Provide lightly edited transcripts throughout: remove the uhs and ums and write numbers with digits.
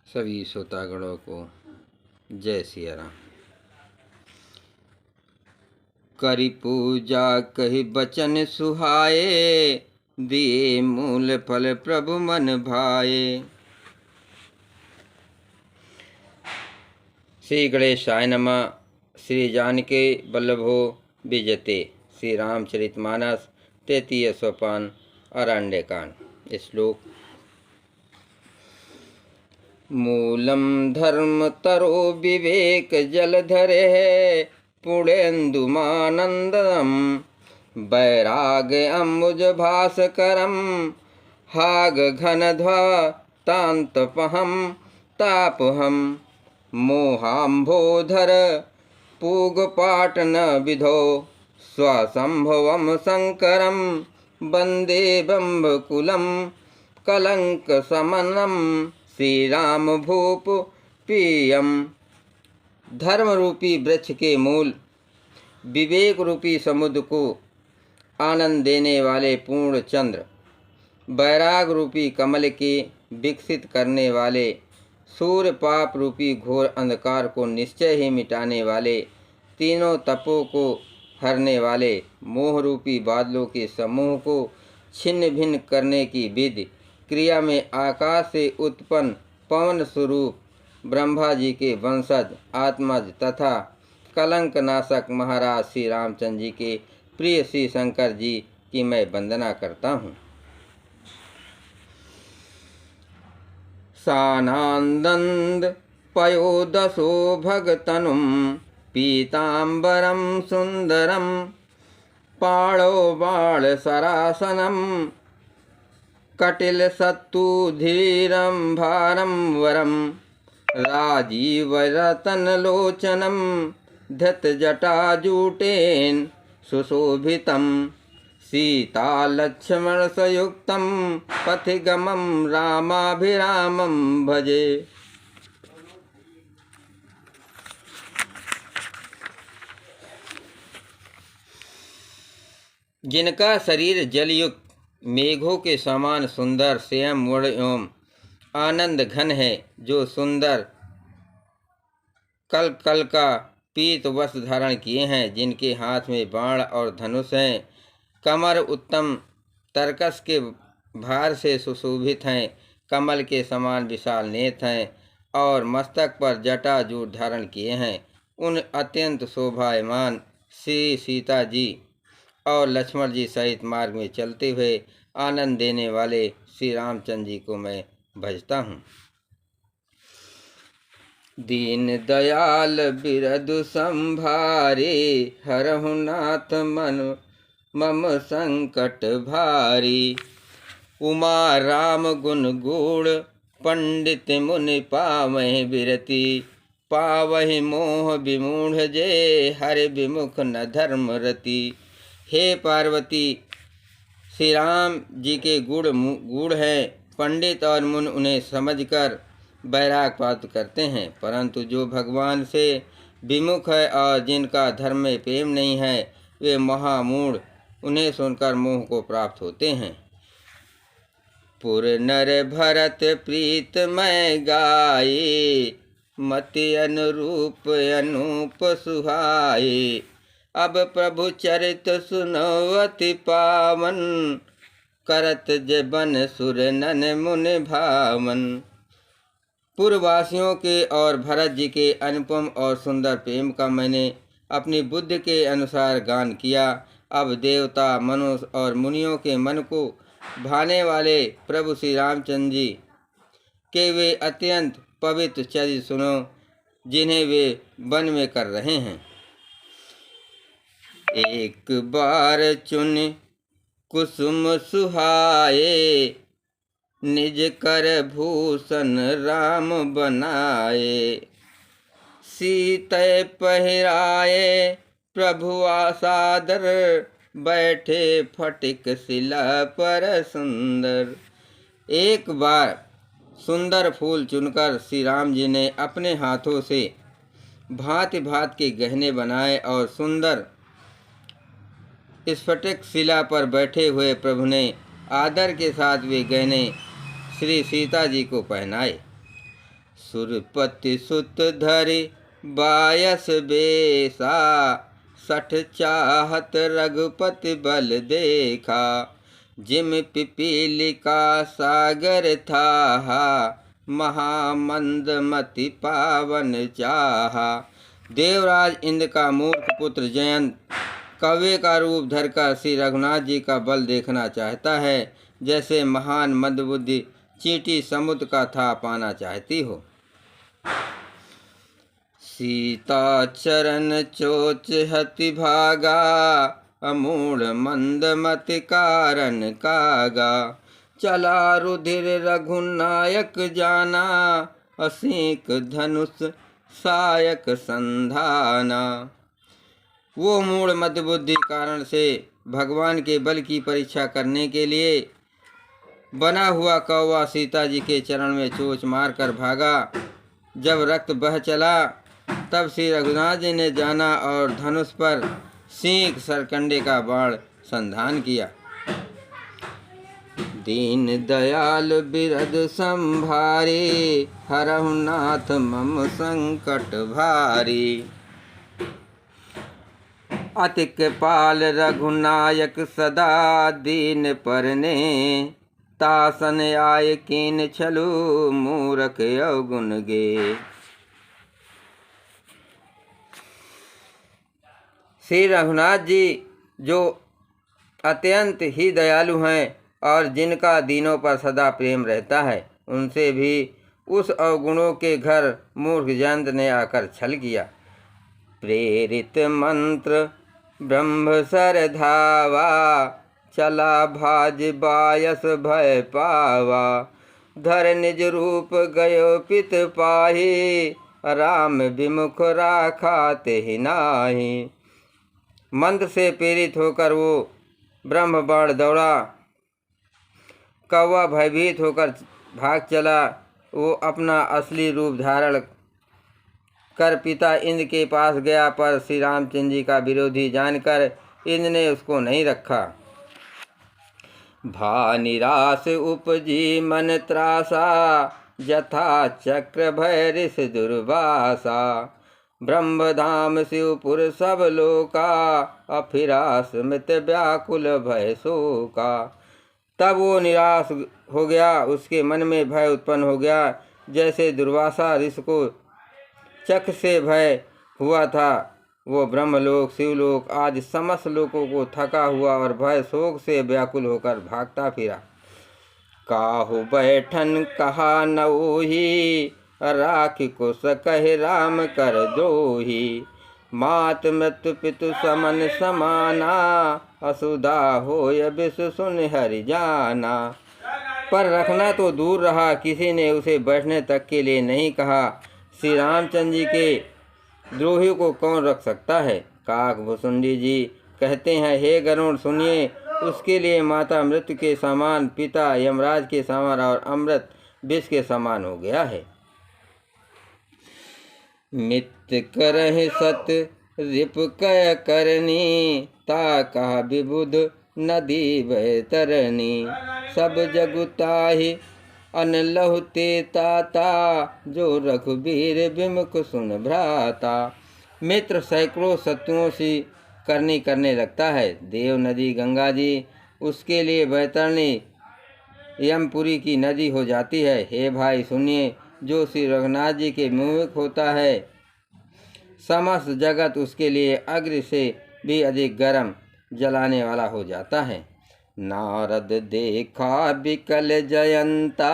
सभी श्रोतागणों को जय सिया राम। करि पूजा कहि बचन सुहाए, दिए मूल फल प्रभु मन भाए। श्री गणेशाय नमः। श्री जानकी वल्लभो विजयते। श्री रामचरितमानस 33 सोपान अरण्यकांड। श्लोक। मूलम धर्म तरो विवेक जलधरे, पुण्येन्दुमानंदम वैराग अम्बुज भास्करम, हाग घनध्वा तांतपहम तापहम, मोहाम्भोधर पूगपाटन विधो, स्वसंभवम शंकरम वंदे बम्बकुलम कलंक समनम, श्री राम भूप पीयम। धर्म रूपी वृक्ष के मूल, विवेक रूपी समुद्र को आनंद देने वाले पूर्ण चंद्र, वैराग रूपी कमल के विकसित करने वाले, सूर्य पाप रूपी घोर अंधकार को निश्चय ही मिटाने वाले, तीनों तपों को हरने वाले, मोह रूपी बादलों के समूह को छिन्न भिन्न करने की विधि, क्रिया में आकाश से उत्पन्न पवन स्वरूप ब्रह्मा जी के वंशज आत्मज तथा कलंक नाशक महाराज श्री रामचंद्र जी के प्रिय श्री शंकर जी की मैं वंदना करता हूँ। सानंदंद पयोदशो भगतनुम, पीतांबरम सुंदरम पाणो बाण सरासनम, कटिल सत्तु धीरम भारम वरम, राजीव रतन लोचनम धृत जटाजूटेन सुशोभितम, सीता लक्ष्मण संयुक्तम पथिगमम रामाभिरामम भजे। जिनका शरीर जलयुक्त मेघों के समान सुंदर स्वयं वर्ण एवं आनंद घन है, जो सुंदर कल कल का पीत वस्त्र धारण किए हैं, जिनके हाथ में बाण और धनुष हैं, कमर उत्तम तरकस के भार से सुशोभित हैं, कमल के समान विशाल नेत्र हैं और मस्तक पर जटा जूट धारण किए हैं, उन अत्यंत शोभायमान श्री सीता जी और लक्ष्मण जी सहित मार्ग में चलते हुए आनंद देने वाले श्री रामचंद्र जी को मैं भजता हूँ। दीन दयाल बिरदु संभारे, हरहु नाथ मन मम संकट भारी, उमा राम गुण गूढ़ पंडित मुनि पावहि बिरति, पावहि मोह विमूढ़ जे हरि विमुख न धर्म रति। हे पार्वती, श्री राम जी के गुण हैं, पंडित और मुन उन्हें समझकर वैराग प्राप्त करते हैं, परंतु जो भगवान से विमुख है और जिनका धर्म में प्रेम नहीं है, वे महामूढ़ उन्हें सुनकर मोह को प्राप्त होते हैं। पुर नर भरत प्रीत मैं गाये, मति अनुरूप अनूप सुहाये, अब प्रभु चरित सुनो अति पावन, करत जबन सुर नन मुनि भावन। पूर्ववासियों के और भरत जी के अनुपम और सुंदर प्रेम का मैंने अपनी बुद्धि के अनुसार गान किया। अब देवता, मनुष्य और मुनियों के मन को भाने वाले प्रभु श्री रामचंद्र जी के वे अत्यंत पवित्र चरित्र सुनो, जिन्हें वे वन में कर रहे हैं। एक बार चुन कुसुम सुहाए, निज कर भूषण राम बनाए, सीते पहिराए प्रभु आसादर, बैठे फटिक शिला पर सुंदर। एक बार सुंदर फूल चुनकर श्री राम जी ने अपने हाथों से भांति भांति के गहने बनाए और सुंदर स्फटिक शिला पर बैठे हुए प्रभु ने आदर के साथ वे गहने श्री सीता जी को पहनाए। सुरपति सुत धरि बायस बेसा, 60 चाहत रघुपति बल देखा। जिम पिपीलिका सागर था, महामंद मति पावन चाहा। देवराज इंद्र का मूर्ख पुत्र जयंत कौवे का रूप धरकर श्री रघुनाथ जी का बल देखना चाहता है, जैसे महान मंदबुद्धि चींटी समुद्र का था पाना चाहती हो। सीता चरण चोच हति भागा, अमूढ़ मंद मति कारण कागा। चला रुधिर रघुनायक जाना, असीक धनुष सायक संधाना। वो मूढ़ मदबुद्धि कारण से भगवान के बल की परीक्षा करने के लिए बना हुआ कौवा सीता जी के चरण में चोंच मारकर भागा। जब रक्त बह चला तब श्री रघुनाथ जी ने जाना और धनुष पर सींग सरकंडे का बाण संधान किया। दीन दयाल बिरद संभारे, हरहु नाथ मम संकट भारी। अति कृपाल रघुनायक सदा, दीन परने तासन आय कीन छलु मूरख अवगुण गे। श्री रघुनाथ जी जो अत्यंत ही दयालु हैं और जिनका दीनों पर सदा प्रेम रहता है, उनसे भी उस अवगुणों के घर मूर्ख जयंत ने आकर छल किया। प्रेरित मंत्र ब्रह्म सर धावा, चला भाज बायस भय पावा। धर निज रूप गयो पित पाही, राम विमुख राखा तेहि नाहि। मंत्र से प्रेरित होकर वो ब्रह्म बाण दौड़ा। कौवा भयभीत होकर भाग चला। वो अपना असली रूप धारण कर पिता इंद्र के पास गया, पर श्री रामचंद्र जी का विरोधी जानकर इंद्र ने उसको नहीं रखा। भा निराश उपजी मन त्रासा, जथा चक्र भय ऋष दुर्वासा। ब्रह्मधाम शिवपुर सब लोका, अफिरा स्मृत व्याकुल भय शोका। तब वो निराश हो गया, उसके मन में भय उत्पन्न हो गया, जैसे दुर्वासा ऋषि को चक्र से भय हुआ था। वो ब्रह्मलोक शिवलोक आदि समस्त लोकों को थका हुआ और भय शोक से व्याकुल होकर भागता फिरा। काहु बैठन कहा नओही, राखि को सकहि राम कर द्रोही। मात मृत्यु पितु समन समाना, असुधा होय विष सुन हरि जाना। पर रखना तो दूर रहा, किसी ने उसे बैठने तक के लिए नहीं कहा। श्री रामचंद्र जी के द्रोही को कौन रख सकता है। काक भुसुंडी जी कहते हैं, हे गरुड़ सुनिए, उसके लिए माता मृत्यु के समान, पिता यमराज के समान और अमृत विष के समान हो गया है। मित्त करहि सत रिप कय करनी, ता कहा विबुध नदी बह तरनी। सब जगुताहि अनलहु ते ताता, जो रघुबीर विमुख सुन भ्राता। मित्र सैकड़ों शत्रुओं से करनी करने लगता है। देव नदी गंगा जी उसके लिए बैतरणी यमपुरी की नदी हो जाती है। हे भाई सुनिए, जो श्री रघुनाथ जी के विमुख होता है, समस्त जगत उसके लिए अग्नि से भी अधिक गर्म जलाने वाला हो जाता है। नारद देखा बिकल जयंता,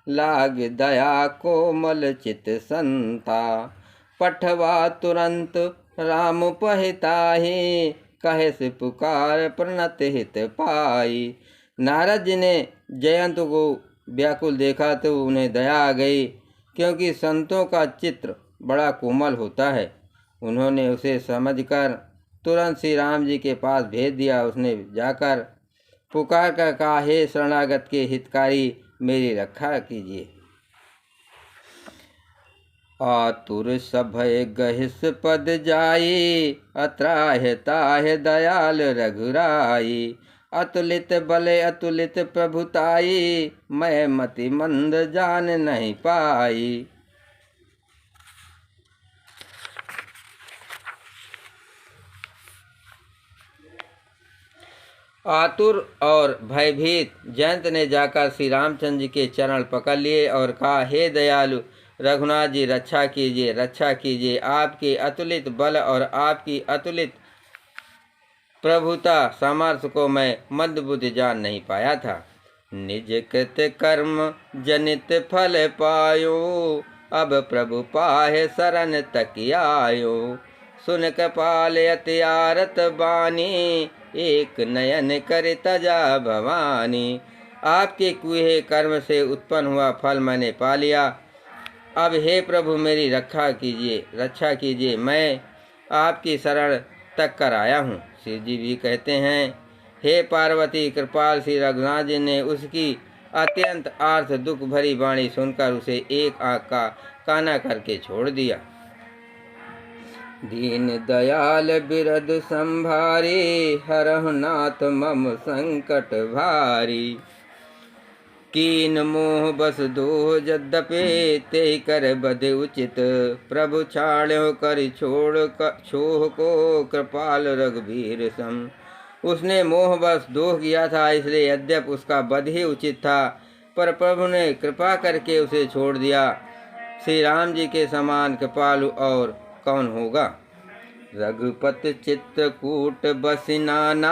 लाग दया कोमल चित संता। पठवा तुरंत राम पहिताहि, कहे से पुकार प्रणत हित पाई। नारद जी ने जयंत को व्याकुल देखा तो उन्हें दया आ गई, क्योंकि संतों का चित्र बड़ा कोमल होता है। उन्होंने उसे समझकर तुरंत श्री राम जी के पास भेज दिया। उसने जाकर पुकार कर कहा, हे शरणागत के हितकारी, मेरी रक्षा कीजिए। आतुर सभय गहिस पद जाई, अत्राह ताह दयाल रघुराई। अतुलित बले अतुलित प्रभुताई, मैं मति मंद जान नहीं पाई। आतुर और भयभीत जयंत ने जाकर श्री रामचंद्र जी के चरण पकड़ लिए और कहा, हे दयालु रघुनाथ जी, रक्षा कीजिए, रक्षा कीजिए। आपके अतुलित बल और आपकी अतुलित प्रभुता सामर्थ्य को मैं मंदबुद्धि जान नहीं पाया था। निज कृत कर्म जनित फल पायो, अब प्रभु पाहे शरण तक आयो। सुन कपाल अति आरत बानी, एक नयन कर तजा भवानी। आपके कुए कर्म से उत्पन्न हुआ फल मैंने पा लिया। अब हे प्रभु मेरी रक्षा कीजिए, रक्षा कीजिए। मैं आपकी शरण तक कर आया हूँ। शिव जी भी कहते हैं, हे पार्वती, कृपाल श्री रघुनाथ जी ने उसकी अत्यंत आर्थ दुख भरी वाणी सुनकर उसे एक आंख का काना करके छोड़ दिया। दीन दयाल बिरद संभारे, हरहु नाथ मम संकट भारी। कीन मोह बस दोह यद्यपि, ते कर बध उचित। प्रभु छाड़ो कर छोह को, कृपाल रघुबीर सम। उसने मोह बस दोह किया था, इसलिए यद्यप उसका वध ही उचित था, पर प्रभु ने कृपा करके उसे छोड़ दिया। श्री राम जी के समान कृपालु और कौन होगा। रघुपत चित्रकूट बसि नाना,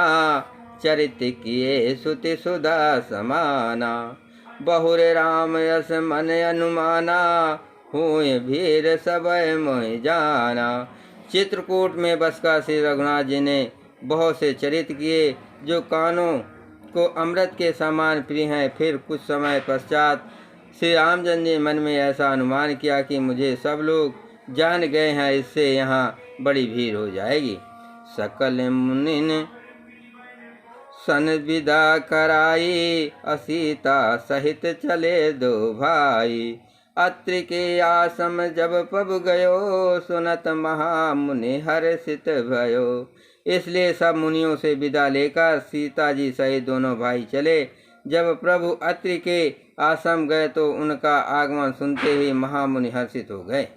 चरित किए सुति सुधा समाना। बहुर राम यस मन अनुमाना, हुए भीर सबय मोहि जाना। चित्रकूट में बसकर श्री रघुनाथ जी ने बहुत से चरित्र किए जो कानों को अमृत के समान प्रिय हैं। फिर कुछ समय पश्चात श्री रामचंद्र जी मन में ऐसा अनुमान किया कि मुझे सब लोग जान गए हैं, इससे यहाँ बड़ी भीड़ हो जाएगी। सकल मुनिन सन विदा कराई, असीता सहित चले दो भाई। अत्रि के आश्रम जब पब गयो, सुनत महामुनि हर्षित भयो। इसलिए सब मुनियों से विदा लेकर सीता जी सहित दोनों भाई चले। जब प्रभु अत्रि के आश्रम गए तो उनका आगमन सुनते ही महामुनि हर्षित हो गए।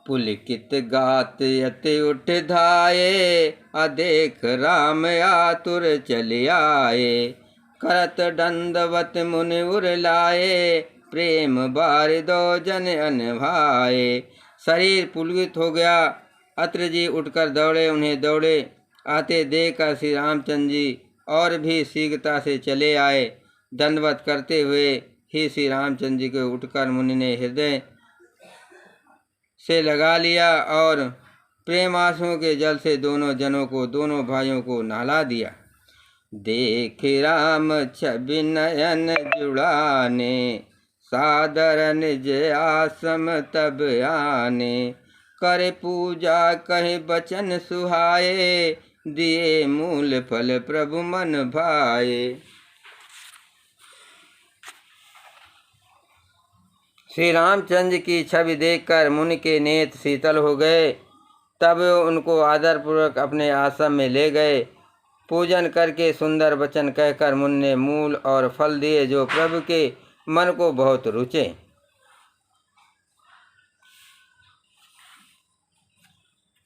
पुलकित गात यति उठ धाये, अदेख राम आतुर चले आए। करत दंडवत मुनि उर लाए, प्रेम बार दो जन अनभाए। शरीर पुलकित हो गया। अत्रि जी उठकर दौड़े। उन्हें दौड़े आते देखकर श्री रामचंद्र जी और भी शीघ्रता से चले आए। दंडवत करते हुए ही श्री रामचंद्र जी को उठकर मुनि ने हृदय से लगा लिया और प्रेम आंसुओं के जल से दोनों जनों को, दोनों भाइयों को नहला दिया। देख राम छवि नयन जुड़ाने, सादर निज आश्रम तब आने। करे पूजा कहे बचन सुहाए, दिए मूल फल प्रभु मन भाए। श्री रामचंद्र की छवि देखकर मुनि के नेत्र शीतल हो गए। तब उनको आदरपूर्वक अपने आश्रम में ले गए। पूजन करके सुंदर वचन कहकर मुनि ने मूल और फल दिए जो प्रभु के मन को बहुत रुचे।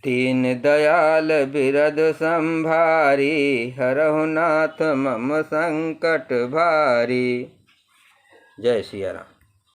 दीन दयाल बिरद संभारी, हरहु नाथ मम संकट भारी। जय सिया राम।